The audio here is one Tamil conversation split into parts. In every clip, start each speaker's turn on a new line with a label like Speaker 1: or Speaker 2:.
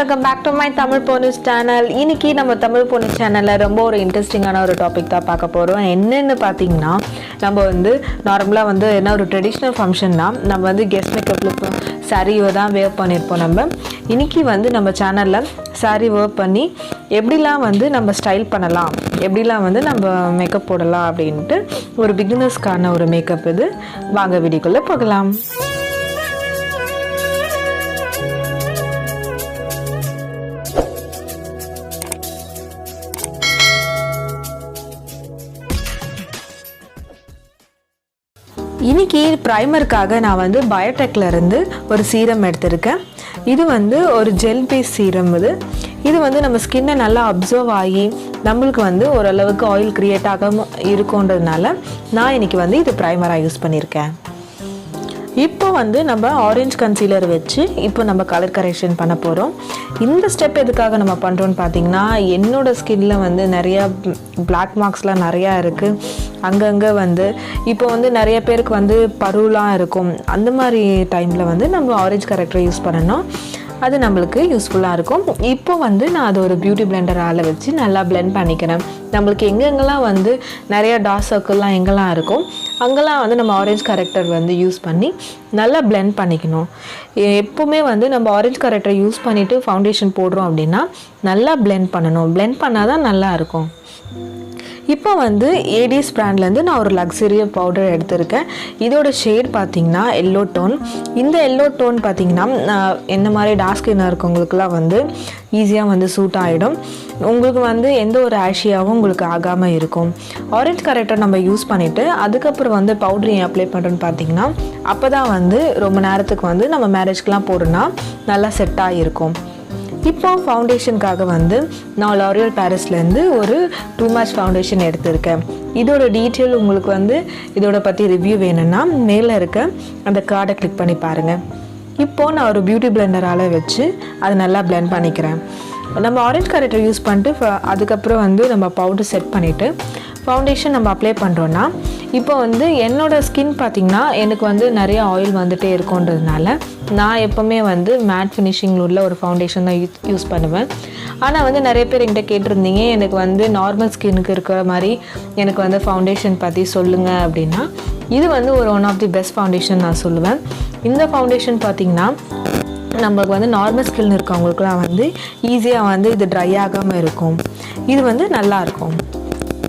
Speaker 1: welcome back to my Tamil Ponus channel. இன்னைக்கு நம்ம தமிழ் பொண்ணு சேனல்ல ரொம்ப ஒரு இன்ட்ரெஸ்டிங்கான ஒரு டாபிக் தான் பார்க்க போறோம். என்னன்னு பாத்தீங்கன்னா நம்ம வந்து நார்மலா வந்து என்ன ஒரு ட்ரெடிஷனல் ஃபங்க்ஷன்னா நம்ம வந்து கெஸ்ட் மேக்கப் லுக் சாரியை தான் வேர் பண்ணியிருப்போம். நம்ம இன்னைக்கு வந்து நம்ம சேனல்ல சாரி வேர் பண்ணி எப்படிலாம் வந்து நம்ம ஸ்டைல் பண்ணலாம், எப்படிலாம் வந்து நம்ம மேக்கப் போடலாம் அப்படின்ட்டு ஒரு பிகினர்ஸ்க்கான ஒரு மேக்கப் இது. வாங்க வீடியோக்குள்ள போகலாம். இன்னைக்கு ப்ரைமருக்காக நான் வந்து பயோடெக்ல இருந்து ஒரு சீரம் எடுத்திருக்கேன். இது வந்து ஒரு ஜெல் பேஸ் சீரம். இது வந்து நம்ம ஸ்கின்னை நல்லா அப்சர்வ் ஆகி நம்மளுக்கு வந்து ஓரளவுக்கு ஆயில் கிரியேட் ஆகாமல் இருக்குன்றதுனால நான் இன்னைக்கு வந்து இது ப்ரைமராக யூஸ் பண்ணியிருக்கேன். இப்போ வந்து நம்ம ஆரஞ்சு கன்சீலர் வச்சு இப்போ நம்ம கலர் கரெக்ஷன் பண்ண போகிறோம். இந்த ஸ்டெப் எதுக்காக நம்ம பண்ணுறோன்னு பார்த்தீங்கன்னா, என்னோடய ஸ்கின்னில் வந்து நிறையா பிளாக் மார்க்ஸ்லாம் நிறையா இருக்குது. அங்கங்கே வந்து இப்போ வந்து நிறைய பேருக்கு வந்து பருவலாம் இருக்கும். அந்த மாதிரி டைமில் வந்து நம்ம ஆரஞ்சு கரெக்டரை யூஸ் பண்ணணும். அது நம்மளுக்கு யூஸ்ஃபுல்லாக இருக்கும். இப்போ வந்து நான் அதை ஒரு பியூட்டி பிளெண்டரால் வச்சு நல்லா பிளெண்ட் பண்ணிக்கிறேன். நம்மளுக்கு எங்கெங்கெல்லாம் வந்து நிறையா டார்க் சர்க்கிள்லாம் எங்கெல்லாம் இருக்கும் அங்கெல்லாம் வந்து நம்ம ஆரஞ்சு கரெக்டர் வந்து யூஸ் பண்ணி நல்லா பிளெண்ட் பண்ணிக்கணும். எப்போவுமே வந்து நம்ம ஆரஞ்சு கரெக்டரை யூஸ் பண்ணிவிட்டு ஃபவுண்டேஷன் போடுறோம் அப்படின்னா நல்லா பிளெண்ட் பண்ணணும். பிளெண்ட் பண்ணால் தான் நல்லா இருக்கும். இப்போ வந்து ஏடிஎஸ் பிராண்ட்லேருந்து நான் ஒரு லக்ஸரி பவுடர் எடுத்திருக்கேன். இதோட ஷேட் பார்த்திங்கன்னா எல்லோ டோன். இந்த எல்லோ டோன் பார்த்திங்கன்னா என்ன மாதிரி டார்க் ஸ்கின்னாக இருக்கவங்களுக்குலாம் வந்து ஈஸியாக வந்து சூட் ஆகிடும். உங்களுக்கு வந்து எந்த ஒரு ஆஷியாவும் உங்களுக்கு ஆகாமல் இருக்கும். ஆரஞ்சு கரெக்டர் நம்ம யூஸ் பண்ணிவிட்டு அதுக்கப்புறம் வந்து பவுடர் ஏன் அப்ளை பண்ணுறோன்னு பார்த்தீங்கன்னா, அப்போ தான் வந்து ரொம்ப நேரத்துக்கு வந்து நம்ம மேரேஜ்க்கெலாம் போடுறோன்னா நல்லா செட் ஆகிருக்கும். இப்போ ஃபவுண்டேஷனுக்காக வந்து நான் லாரியல் பாரிஸ்லேருந்து ஒரு 2 மேட்ச் ஃபவுண்டேஷன் எடுத்திருக்கேன். இதோட டீட்டெயில் உங்களுக்கு வந்து இதோட பற்றி ரிவ்யூ வேணும்னா மேலே இருக்க அந்த கார்டை கிளிக் பண்ணி பாருங்கள். இப்போது நான் ஒரு பியூட்டி பிளெண்டரால் வச்சு அதை நல்லா பிளெண்ட் பண்ணிக்கிறேன். நம்ம ஆரஞ்சு கரெக்டர் யூஸ் பண்ணிட்டு அதுக்கப்புறம் வந்து நம்ம பவுடர் செட் பண்ணிவிட்டு ஃபவுண்டேஷன் நம்ம அப்ளை பண்ணுறோன்னா, இப்போ வந்து என்னோடய ஸ்கின் பார்த்திங்கன்னா எனக்கு வந்து நிறைய ஆயில் வந்துகிட்டே இருக்குன்றதுனால நான் எப்போவுமே வந்து மேட் ஃபினிஷிங் உள்ள ஒரு ஃபவுண்டேஷன் தான் யூஸ் பண்ணுவேன். ஆனால் வந்து நிறைய பேர் என்கிட்ட கேட்டிருந்தீங்க, எனக்கு வந்து நார்மல் ஸ்கின்னுக்கு இருக்கிற மாதிரி எனக்கு வந்து ஃபவுண்டேஷன் பற்றி சொல்லுங்கள் அப்படின்னா, இது வந்து ஒரு one of the best foundation நான் சொல்லுவேன். இந்த ஃபவுண்டேஷன் பார்த்திங்கன்னா நம்மளுக்கு வந்து நார்மல் ஸ்கின் இருக்கவங்களுக்குலாம் வந்து ஈஸியாக வந்து இது ட்ரை ஆகாமல் இருக்கும். இது வந்து நல்லாயிருக்கும்.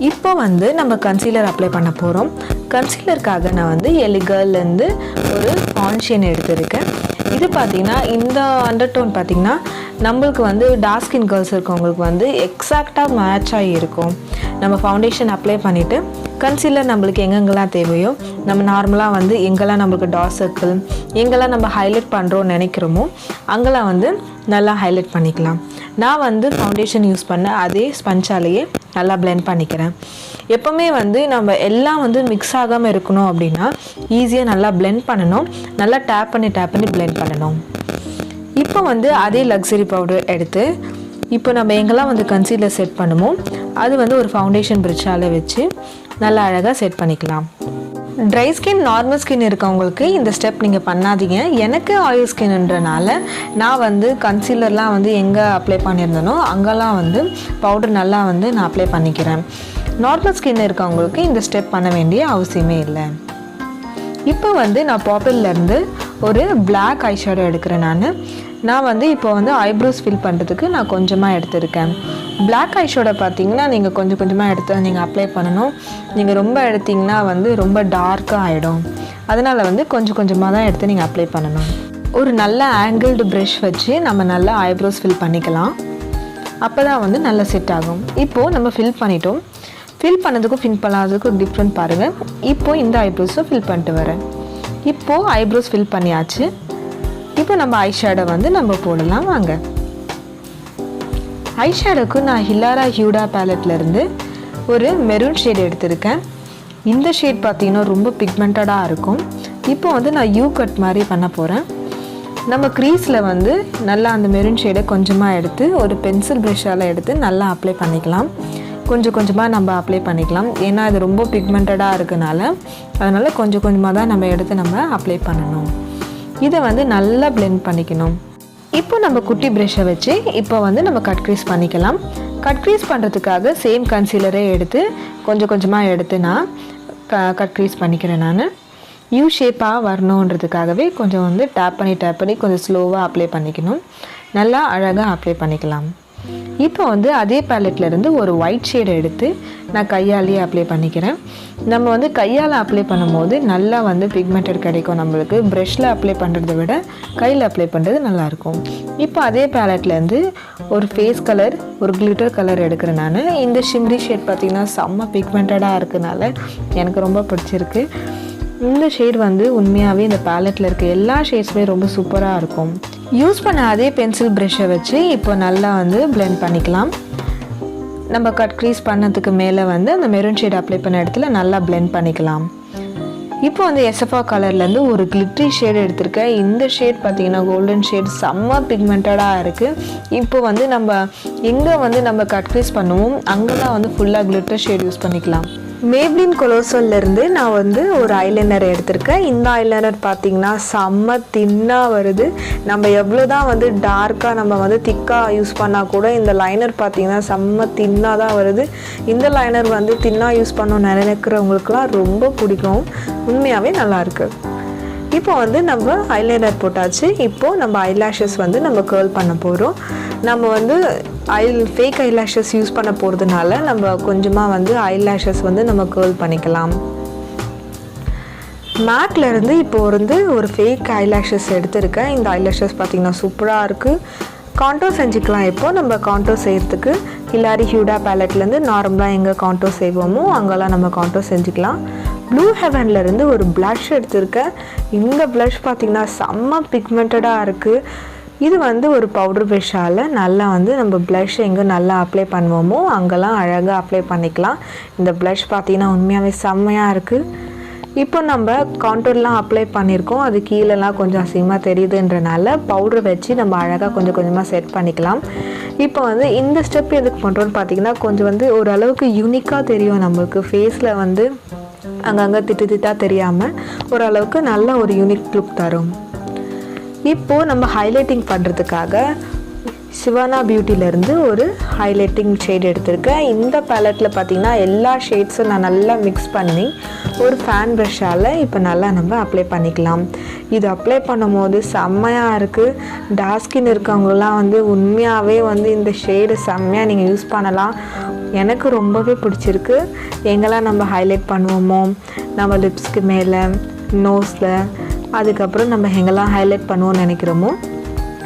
Speaker 1: இப்போ வந்து நம்ம கன்சீலர் அப்ளை பண்ண போகிறோம். கன்சீலருக்காக நான் வந்து எலிகர்லேருந்து ஒரு ஃபவுண்டேஷன் எடுத்திருக்கேன். இது பார்த்திங்கன்னா இந்த அண்டர்டோன் பார்த்திங்கன்னா நம்மளுக்கு வந்து டார்க் ஸ்கின் கேர்ள்ஸ் இருக்கவங்களுக்கு வந்து எக்ஸாக்டாக மேட்ச் ஆகி இருக்கும். நம்ம ஃபவுண்டேஷன் அப்ளை பண்ணிவிட்டு கன்சீலர் நம்மளுக்கு எங்கெங்கெல்லாம் தேவையோ, நம்ம நார்மலாக வந்து எங்கெல்லாம் நம்மளுக்கு டார்க் சர்க்கிள் எங்கெல்லாம் நம்ம ஹைலைட் பண்ணுறோன்னு நினைக்கிறோமோ அங்கெல்லாம் வந்து நல்லா ஹைலைட் பண்ணிக்கலாம். நான் வந்து ஃபவுண்டேஷன் யூஸ் பண்ண அதே ஸ்பஞ்சாலேயே நல்லா பிளெண்ட் பண்ணிக்கிறேன். எப்போவுமே வந்து நம்ம எல்லாம் வந்து மிக்ஸ் ஆகாமல் இருக்கணும் அப்படின்னா ஈஸியாக நல்லா பிளெண்ட் பண்ணணும். நல்லா டேப் பண்ணி பிளெண்ட் பண்ணணும். இப்போ வந்து அதே லக்ஸரி பவுடர் எடுத்து இப்போ நம்ம எங்கெல்லாம் வந்து கன்சீலர் செட் பண்ணுமோ அது வந்து ஒரு ஃபவுண்டேஷன் ப்ரஷ்ஷால் வச்சு நல்லா அழகாக செட் பண்ணிக்கலாம். ட்ரை ஸ்கின் நார்மல் ஸ்கின் இருக்கவங்களுக்கு இந்த ஸ்டெப் நீங்கள் பண்ணாதீங்க. எனக்கு ஆயில் ஸ்கின்ன்றனால நான் வந்து கன்சீலர்லாம் வந்து எங்கே அப்ளை பண்ணியிருந்தேனோ அங்கெல்லாம் வந்து பவுடர் நல்லா வந்து நான் அப்ளை பண்ணிக்கிறேன். நார்மல் ஸ்கின் இருக்கவங்களுக்கு இந்த ஸ்டெப் பண்ண வேண்டிய அவசியமே இல்லை. இப்போ வந்து நான் பாப்பிள்லேருந்து ஒரு பிளாக் ஐ ஷேடோ எடுக்கிறேன். நான் வந்து இப்போ வந்து ஐப்ரோஸ் ஃபில் பண்ணுறதுக்கு நான் கொஞ்சமாக எடுத்திருக்கேன். பிளாக் ஐ ஷேடோ பார்த்தீங்கன்னா நீங்கள் கொஞ்சம் கொஞ்சமாக எடுத்து நீங்கள் அப்ளை பண்ணணும். நீங்கள் ரொம்ப எடுத்திங்கன்னா வந்து ரொம்ப டார்க்காக ஆகிடும். அதனால் வந்து கொஞ்சம் கொஞ்சமாக தான் எடுத்து நீங்கள் அப்ளை பண்ணணும். ஒரு நல்ல ஆங்கிள்டு ப்ரஷ் வச்சு நம்ம நல்லா ஐப்ரோஸ் ஃபில் பண்ணிக்கலாம். அப்போ தான் வந்து நல்லா செட் ஆகும். இப்போது நம்ம ஃபில் பண்ணிட்டோம். ஃபில் பண்ணதுக்கும் ஃபில் பண்ணாததுக்கும் டிஃப்ரெண்ட் பாருங்கள். இப்போது இந்த ஐப்ரோஸை ஃபில் பண்ணிட்டு வரேன். இப்போது ஐப்ரோஸ் ஃபில் பண்ணியாச்சு. இப்போ நம்ம ஐ ஷேடோ வந்து நம்ம போடலாம். வாங்க. ஐ ஷேடோக்கு நான் ஹிலாரா ஹியூடா பேலட்லேருந்து ஒரு மெரூன் ஷேட் எடுத்திருக்கேன். இந்த ஷேட் பார்த்திங்கன்னா ரொம்ப பிக்மெண்டடாக இருக்கும். இப்போ வந்து நான் யூ கட் மாதிரி பண்ண போகிறேன். நம்ம க்ரீஸில் வந்து நல்லா அந்த மெரூன் ஷேடை கொஞ்சமாக எடுத்து ஒரு பென்சில் ப்ரஷ்ஷால் எடுத்து நல்லா அப்ளை பண்ணிக்கலாம். கொஞ்சம் கொஞ்சமாக நம்ம அப்ளை பண்ணிக்கலாம். ஏன்னா இது ரொம்ப பிக்மெண்டடாக இருக்கனால அதனால் கொஞ்சம் கொஞ்சமாக தான் நம்ம எடுத்து நம்ம அப்ளை பண்ணணும். இதை வந்து நல்லா பிளெண்ட் பண்ணிக்கணும். இப்போ நம்ம குட்டி ப்ரஷ்ஷை வச்சு இப்போ வந்து நம்ம கட் க்ரீஸ் பண்ணிக்கலாம். கட் க்ரீஸ் பண்ணுறதுக்காக சேம் கன்சீலரே எடுத்து கொஞ்சம் கொஞ்சமாக எடுத்து நான் கட் க்ரீஸ் பண்ணிக்கிறேன். நான் யூ ஷேப்பாக வரணுன்றதுக்காகவே கொஞ்சம் வந்து டேப் பண்ணி கொஞ்சம் ஸ்லோவாக அப்ளை பண்ணிக்கணும். நல்லா அழகாக அப்ளை பண்ணிக்கலாம். இப்போ வந்து அதே பேலட்லேருந்து ஒரு ஒயிட் ஷேடை எடுத்து நான் கையாலேயே அப்ளை பண்ணிக்கிறேன். நம்ம வந்து கையால் அப்ளை பண்ணும்போது நல்லா வந்து பிக்மெண்டட் கிடைக்கும் நம்மளுக்கு. ப்ரஷில் அப்ளை பண்ணுறதை விட கையில் அப்ளை பண்ணுறது நல்லாயிருக்கும். இப்போ அதே பேலட்லேருந்து ஒரு ஃபேஸ் கலர், ஒரு கிளிட்டர் கலர் எடுக்கிறேன் நான். இந்த ஷிம்ரி ஷேட் பார்த்திங்கன்னா செம்ம பிக்மெண்டடாக இருக்கனால எனக்கு ரொம்ப பிடிச்சிருக்கு. இந்த ஷேட் வந்து உண்மையாகவே இந்த பேலட்டில் இருக்க எல்லா ஷேட்ஸுமே ரொம்ப சூப்பராக இருக்கும். யூஸ் பண்ண அதே பென்சில் ப்ரஷ்ஷை வச்சு இப்போ நல்லா வந்து பிளெண்ட் பண்ணிக்கலாம். நம்ம கட் க்ரீஸ் பண்ணதுக்கு மேலே வந்து அந்த மெரூன் ஷேட் அப்ளை பண்ண இடத்துல நல்லா பிளெண்ட் பண்ணிக்கலாம். இப்போ வந்து எஸ்எஃப்ஆ கலர்லேருந்து ஒரு கிளிட்டரி ஷேட் எடுத்திருக்கேன். இந்த ஷேட் பார்த்திங்கன்னா கோல்டன் ஷேட் செம்ம பிக்மெண்டடாக இருக்குது. இப்போ வந்து நம்ம எங்கே வந்து நம்ம கட் க்ரீஸ் பண்ணுவோம் அங்கெல்லாம் வந்து ஃபுல்லாக கிளிட்டர் ஷேட் யூஸ் பண்ணிக்கலாம். மேப்ளின் கொலோசல்லேருந்து நான் வந்து ஒரு ஐலைனர் எடுத்திருக்கேன். இந்த ஐலைனர் பார்த்திங்கன்னா செம்ம தின்னாக வருது. நம்ம எவ்வளோ தான் வந்து டார்க்காக நம்ம வந்து திக்காக யூஸ் பண்ணால் கூட இந்த லைனர் பார்த்திங்கன்னா செம்ம தின்னாக தான் வருது. இந்த லைனர் வந்து தின்னாக யூஸ் பண்ணணும்னு நினைக்கிறவங்களுக்குலாம் ரொம்ப பிடிக்கும். உண்மையாகவே நல்லாயிருக்கு. இப்போ வந்து நம்ம ஐலைனர் போட்டாச்சு. இப்போது நம்ம ஐலாஷஸ் வந்து நம்ம கேர்ள் பண்ண போகிறோம். நம்ம வந்து ஃபேக் ஐலாஷஸ் யூஸ் பண்ண போகிறதுனால நம்ம கொஞ்சமாக வந்து ஐலாஷஸ் வந்து நம்ம கேர்ள் பண்ணிக்கலாம். மேக்லேருந்து இப்போ வந்து ஒரு ஃபேக் ஐலாஷஸ் எடுத்திருக்கேன். இந்த ஐலாஷஸ் பார்த்திங்கன்னா சூப்பராக இருக்குது. கான்டோர் செஞ்சுக்கலாம். இப்போது நம்ம கான்டோர் செய்கிறதுக்கு ஹிலாரி ஹியூடா பேலட்லேருந்து நார்மலாக எங்கே கான்டோர் செய்வோமோ அங்கெல்லாம் நம்ம கான்டோர் செஞ்சுக்கலாம். ப்ளூ ஹெவன்லேருந்து ஒரு ப்ளஷ் எடுத்திருக்கேன். இந்த ப்ளஷ் பார்த்திங்கன்னா செம்ம பிக்மெண்டடாக இருக்குது. இது வந்து ஒரு பவுடர் ப்ரஷ்ஷால் நல்லா வந்து நம்ம ப்ளஷ் எங்கே நல்லா அப்ளை பண்ணுவோமோ அங்கெல்லாம் அழகாக அப்ளை பண்ணிக்கலாம். இந்த ப்ளஷ் பார்த்திங்கன்னா உண்மையாகவே செம்மையாக இருக்குது. இப்போ நம்ம கான்டோர்லாம் அப்ளை பண்ணியிருக்கோம். அது கீழெல்லாம் கொஞ்சம் அசிங்கமாக தெரியுதுன்றனால பவுடர் வச்சு நம்ம அழகாக கொஞ்சம் கொஞ்சமாக செட் பண்ணிக்கலாம். இப்போ வந்து இந்த ஸ்டெப் எதுக்கு பண்ணுறோன்னு பார்த்திங்கன்னா கொஞ்சம் வந்து ஓரளவுக்கு யூனிக்காக தெரியும் நம்மளுக்கு. ஃபேஸில் வந்து அங்கங்கே திட்டாக தெரியாமல் ஓரளவுக்கு நல்ல ஒரு யூனிக் லுக் தரும். இப்போது நம்ம ஹைலைட்டிங் பண்ணுறதுக்காக சிவானா பியூட்டிலேருந்து ஒரு ஹைலைட்டிங் ஷேட் எடுத்திருக்கேன். இந்த பேலட்டில் பார்த்திங்கன்னா எல்லா ஷேட்ஸும் நான் நல்லா மிக்ஸ் பண்ணி ஒரு ஃபேன் ப்ரஷ்ஷால் இப்போ நல்லா நம்ம அப்ளை பண்ணிக்கலாம். இது அப்ளை பண்ணும் போது செம்மையாக இருக்குது. டார்க் ஸ்கின் இருக்கவங்களாம் வந்து உண்மையாகவே வந்து இந்த ஷேடு செம்மையாக நீங்கள் யூஸ் பண்ணலாம். எனக்கு ரொம்பவே பிடிச்சிருக்கு. எங்கெல்லாம் நம்ம ஹைலைட் பண்ணுவோமோ நம்ம லிப்ஸ்க்கு மேலே, நோஸில், அதுக்கப்புறம் நம்ம எங்கெல்லாம் ஹைலைட் பண்ணுவோம்னு நினைக்கிறோமோ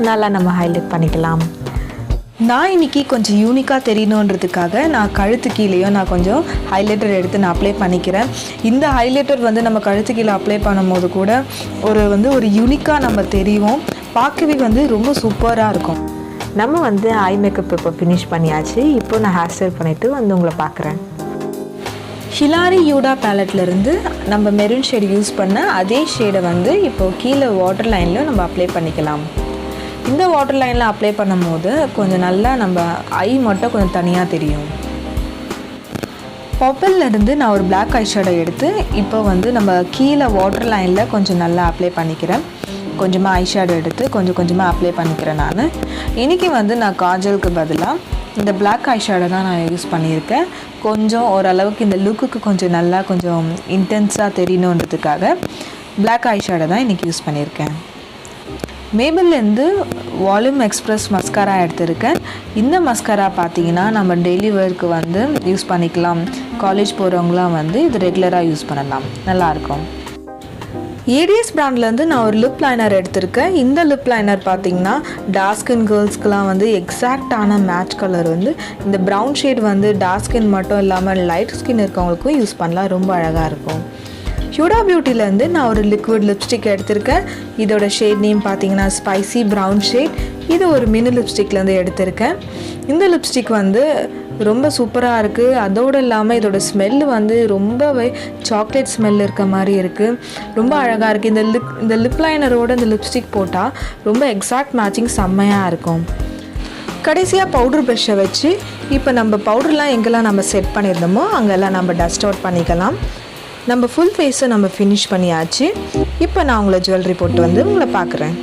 Speaker 1: நல்லா நம்ம ஹைலைட் பண்ணிக்கலாம். நான் இன்றைக்கி கொஞ்சம் யூனிக்காக தெரியணுன்றதுக்காக நான் கழுத்து கீழேயும் நான் கொஞ்சம் ஹைலைட்டர் எடுத்து நான் அப்ளை பண்ணிக்கிறேன். இந்த ஹைலைட்டர் வந்து நம்ம கழுத்து கீழே அப்ளை பண்ணும்போது கூட ஒரு யூனிக்காக நம்ம தெரியும். பார்க்கவே வந்து ரொம்ப சூப்பராக இருக்கும். நம்ம வந்து ஐ மேக்கப் இப்போ ஃபினிஷ் பண்ணியாச்சு. இப்போ நான் ஹேர் ஸ்டைல் பண்ணிவிட்டு வந்து உங்களை பார்க்குறேன். ஹிலாரி ஹியூடா பேலட்லேருந்து நம்ம மெரூன் ஷேடு யூஸ் பண்ண அதே ஷேடை வந்து இப்போது கீழே வாட்டர் லைனில் நம்ம அப்ளை பண்ணிக்கலாம். இந்த வாட்டர் லைனில் அப்ளை பண்ணும் போது கொஞ்சம் நல்லா நம்ம ஐ மட்டும் கொஞ்சம் தனியாக தெரியும். பர்பிள்லேருந்து நான் ஒரு பிளாக் ஐ ஷேடோ எடுத்து இப்போ வந்து நம்ம கீழே வாட்டர் லைனில் கொஞ்சம் நல்லா அப்ளை பண்ணிக்கிறேன். கொஞ்சமாக ஐ ஷேடோ எடுத்து கொஞ்சம் கொஞ்சமாக அப்ளை பண்ணிக்கிறேன். நான் இன்றைக்கி வந்து நான் காஜலுக்கு பதிலாக இந்த பிளாக் ஐ ஷேடோ தான் நான் யூஸ் பண்ணியிருக்கேன். கொஞ்சம் ஓரளவுக்கு இந்த லுக்குக்கு கொஞ்சம் நல்லா கொஞ்சம் இன்டென்ஸாக தெரியணுன்றதுக்காக பிளாக் ஐ ஷேடோ தான் இன்றைக்கி யூஸ் பண்ணியிருக்கேன். மேபிள்லேருந்து வால்யூம் எக்ஸ்ப்ரெஸ் மஸ்காரா எடுத்திருக்கேன். இந்த மஸ்காரா பார்த்தீங்கன்னா நம்ம டெய்லி வேர்க்கு வந்து யூஸ் பண்ணிக்கலாம். காலேஜ் போகிறவங்களாம் வந்து இது ரெகுலராக யூஸ் பண்ணலாம், நல்லாயிருக்கும். ஏடிஎஸ் பிராண்ட்லேருந்து நான் ஒரு லிப் லைனர் எடுத்திருக்கேன். இந்த லிப் லைனர் பார்த்தீங்கன்னா டார்க் ஸ்கின் கேர்ள்ஸ்க்கெலாம் வந்து எக்ஸாக்டான மேட்ச் கலர் வந்து இந்த ப்ரௌன் ஷேட் வந்து டார்க் ஸ்கின் மட்டும் இல்லாமல் லைட் ஸ்கின் இருக்கவங்களுக்கும் யூஸ் பண்ணலாம், ரொம்ப அழகாக இருக்கும். ஹியூடா பியூட்டிலேருந்து நான் ஒரு லிக்விட் லிப்ஸ்டிக் எடுத்திருக்கேன். இதோட ஷேட் நேம் பார்த்தீங்கன்னா ஸ்பைசி ப்ரௌன் ஷேட். இது ஒரு மினி லிப்ஸ்டிக்லேருந்து எடுத்திருக்கேன். இந்த லிப்ஸ்டிக் வந்து ரொம்ப சூப்பராக இருக்குது. அதோடு இல்லாமல் இதோட ஸ்மெல்லு வந்து ரொம்பவே சாக்லேட் ஸ்மெல் இருக்க மாதிரி இருக்குது, ரொம்ப அழகாக இருக்குது. இந்த லிப் லைனரோட இந்த லிப்ஸ்டிக் போட்டால் ரொம்ப எக்ஸாக்ட் மேட்சிங் செம்மையாக இருக்கும். கடைசியாக பவுடர் ப்ரஷ்ஷை வச்சு இப்போ நம்ம பவுடர்லாம் எங்கெல்லாம் நம்ம செட் பண்ணியிருந்தோமோ அங்கெல்லாம் நம்ம டஸ்ட் அவுட் பண்ணிக்கலாம். நம்ம ஃபுல் ஃபேஸை நம்ம ஃபினிஷ் பண்ணியாச்சு. இப்போ நான் உங்களை ஜுவல்லரி போட்டு வந்து உங்களை பார்க்குறேன்.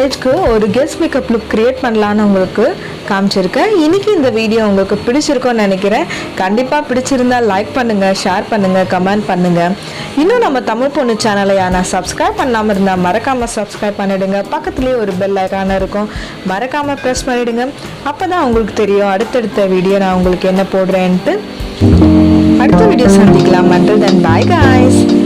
Speaker 1: மேரேஜ்க்கு ஒரு கெஸ்ட் மேக்கப் லுக் கிரியேட் பண்ணலான்னு உங்களுக்கு காமிச்சிருக்கேன். இன்றைக்கி இந்த வீடியோ உங்களுக்கு பிடிச்சிருக்கோன்னு நினைக்கிறேன். கண்டிப்பாக பிடிச்சிருந்தால் லைக் பண்ணுங்கள், ஷேர் பண்ணுங்கள், கமெண்ட் பண்ணுங்கள். இன்னும் நம்ம தமிழ் பொண்ணு சேனலை ஆனால் சப்ஸ்கிரைப் பண்ணாமல் இருந்தால் மறக்காமல் சப்ஸ்கிரைப் பண்ணிவிடுங்க. பக்கத்துலேயே ஒரு பெல் ஐக்கான இருக்கும், மறக்காமல் ப்ரெஸ் பண்ணிவிடுங்க. அப்போ தான் உங்களுக்கு தெரியும் அடுத்தடுத்த வீடியோ நான் உங்களுக்கு என்ன போடுறேன்ட்டு. அடுத்த வீடியோ சந்திக்கலாம். until then bye guys.